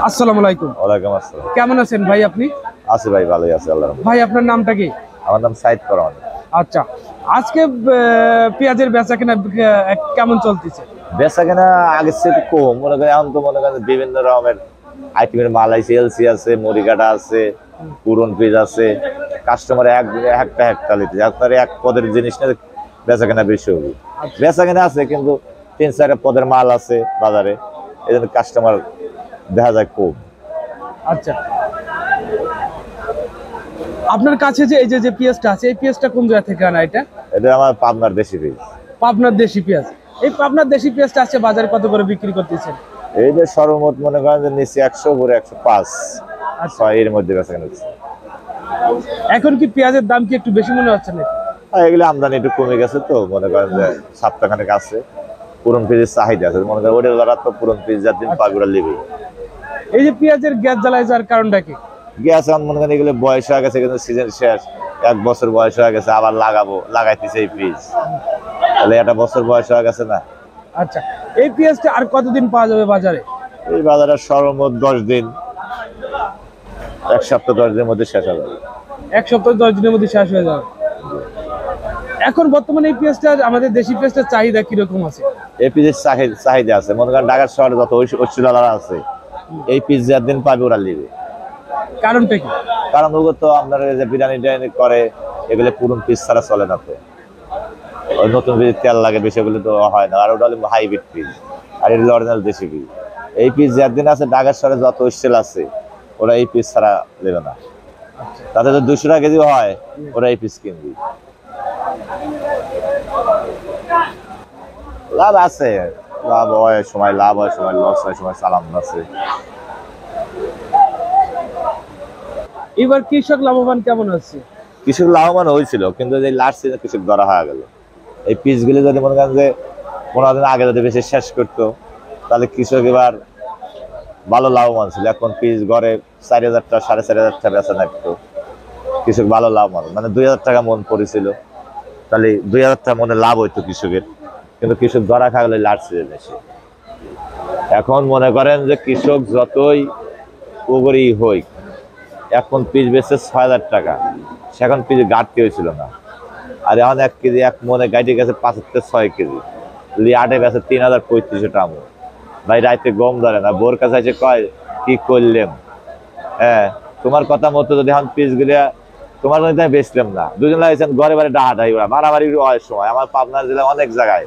আসসালামু আলাইকুম। ওয়ালাইকুম আসসালাম। কেমন আছেন ভাই আপনি? আছি ভাই, ভালোই আছি আল্লাহর রহমতে। ভাই আপনার নামটা কি? আমার নাম সাইদ করমান। আচ্ছা, আজকে পেঁয়াজের বেচা কেনা কেমন চলতেছে? বেচাকেনা আগের চেয়ে একটু কম, মনে করেন এখন তো মনে করেন বিভিন্ন রকমের আইটেমের মাল আছে, এলসি আছে, মুড়িকাটা আছে, পুরন পিস আছে। কাস্টমার একটা নিতে আপনার এক পদের জিনিস না, বেচাকেনা বেশি হবে। বেচাকেনা আছে কিন্তু 3-4 পদের মাল আছে বাজারে, এই জন্য কাস্টমার দেখা যায় কম। আচ্ছা, আপনার কাছে যে এই যে পেঁয়াজটা আছে, এই পেঁয়াজটা কোন জায়গা থেকে আনা? এটা আমার পাবনার দেশি পিস। পাবনার দেশি পেঁয়াজ। এই পাবনার দেশি পেঁয়াজটা আছে বাজারে কত করে বিক্রি করতেছেন? এই যে সর্বমোট মনে করেন যে নিচে 100 উপরে 105। আচ্ছা, এর মধ্যে বেচাকেনা হচ্ছে। এখন কি পেঁয়াজের দাম কি একটু বেশি মনে হচ্ছে নাকি? এগুলো আমদানি একটু কমে গেছে, তো মনে করেন যে সপ্তাহখানেক আছে, পুরন পিসের চাহিদা আছে, মনে করেন ওটা যারা তো পুরন পিস যার দিন পাগুড়া লিবে। এই যে পেঁয়াজের গ্যাস জ্বালায় যাওয়ার কারণটা কি? গ্যাস এখন মনে করেন এগুলো বয়স হয়ে গেছে, কিন্তু সিজন শেষ, 1 বছর বয়স হয়ে গেছে, আবার লাগাইতেছে এই পিস, তাহলে 1 বছর বয়স হয়ে গেছে না। আচ্ছা, এই পেঁয়াজটা আর কতদিন পাওয়া যাবে বাজারে? এই বাজারে সর্বমোট 10 দিন, 1 সপ্তাহ 10 দিনের মধ্যে শেষ হয়ে যাবে। 1 সপ্তাহ 10 দিনের মধ্যে শেষ হয়ে যাবে। এখন বর্তমানে এই পেঁয়াজটা, আমাদের দেশি পেঁয়াজটার চাহিদা কিরকম আছে? এই পিসের চাহিদা আছে, মনে করেন ঢাকার শহরে যত ঐশ্বরালারা আছে, এই পিস যার দিন পাবে ওরা নিবে। কারণটা কি? কারণ ওগুলো তো আপনার যে বিরিয়ানি টিরিয়ানি করে, এগুলো পুরন পিস ছাড়া চলে না, তো ওই নতুন পিস তেল লাগে বেশি, ওগুলো তো হয় না। আর ওটা হলো হাইব্রিড পিস, আর এটা হলো অরিজিনাল দেশি পিস। এই পিস যার দিন আছে ঢাকার শহরে যত স্টেল আছে, ওরা এই পিস ছাড়া নেবে না। তাতে তো 200 টাকা কেজি হয়, ওরা এই পিস কিনবে। লাভ আছে, লাভ হয় সময়, লাভ হয় সময়, লস হয় সময়, সালাম আছে। এবার কৃষক লাভবান কেমন হচ্ছে? কৃষক লাভবান হয়েছিল, কিন্তু এই লাস্ট সিজনে কৃষক ধরা হয়ে গেল। এই পিসগুলি যদি মনে করেন যে 15 দিন আগে যদি বেশি শেষ করতো, তাহলে কৃষক এবার ভালো লাভবান ছিল। এখন পিস গড়ে 4000 টাকা 4500 টাকা বেচা থাকতো, কৃষক ভালো লাভবান, মানে 2000 টাকা মন পড়েছিল, তাহলে 2000 টাকা মনে লাভ হইতো কৃষকের। কিন্তু কৃষক ধরা খা গেল লাস্ট সিজনে এসে। এখন মনে করেন যে কৃষক যতই ওগরি হই, এখন পিস বেচছে 6000 টাকা, সেখন পিস ঘাটতি হয়েছিল না। আর এখন 1 কেজি 1 মনে গাইতে গেছে 5 থেকে 6 কেজি, আটে বেচে 3300 টাকা। ভাই রাইতে গম ধরে না, বোর কাছে এসে কয় কি করলাম, হ্যাঁ তোমার কথা মতো যদি এখন পিস গুলিয়া তোমার জন্য বেচলাম না, দুজন লাগছেন ঘরে বাড়ি ডাহাডাহি, মারামারি হওয়ার সময় আমার পাবনা জেলায় অনেক জায়গায়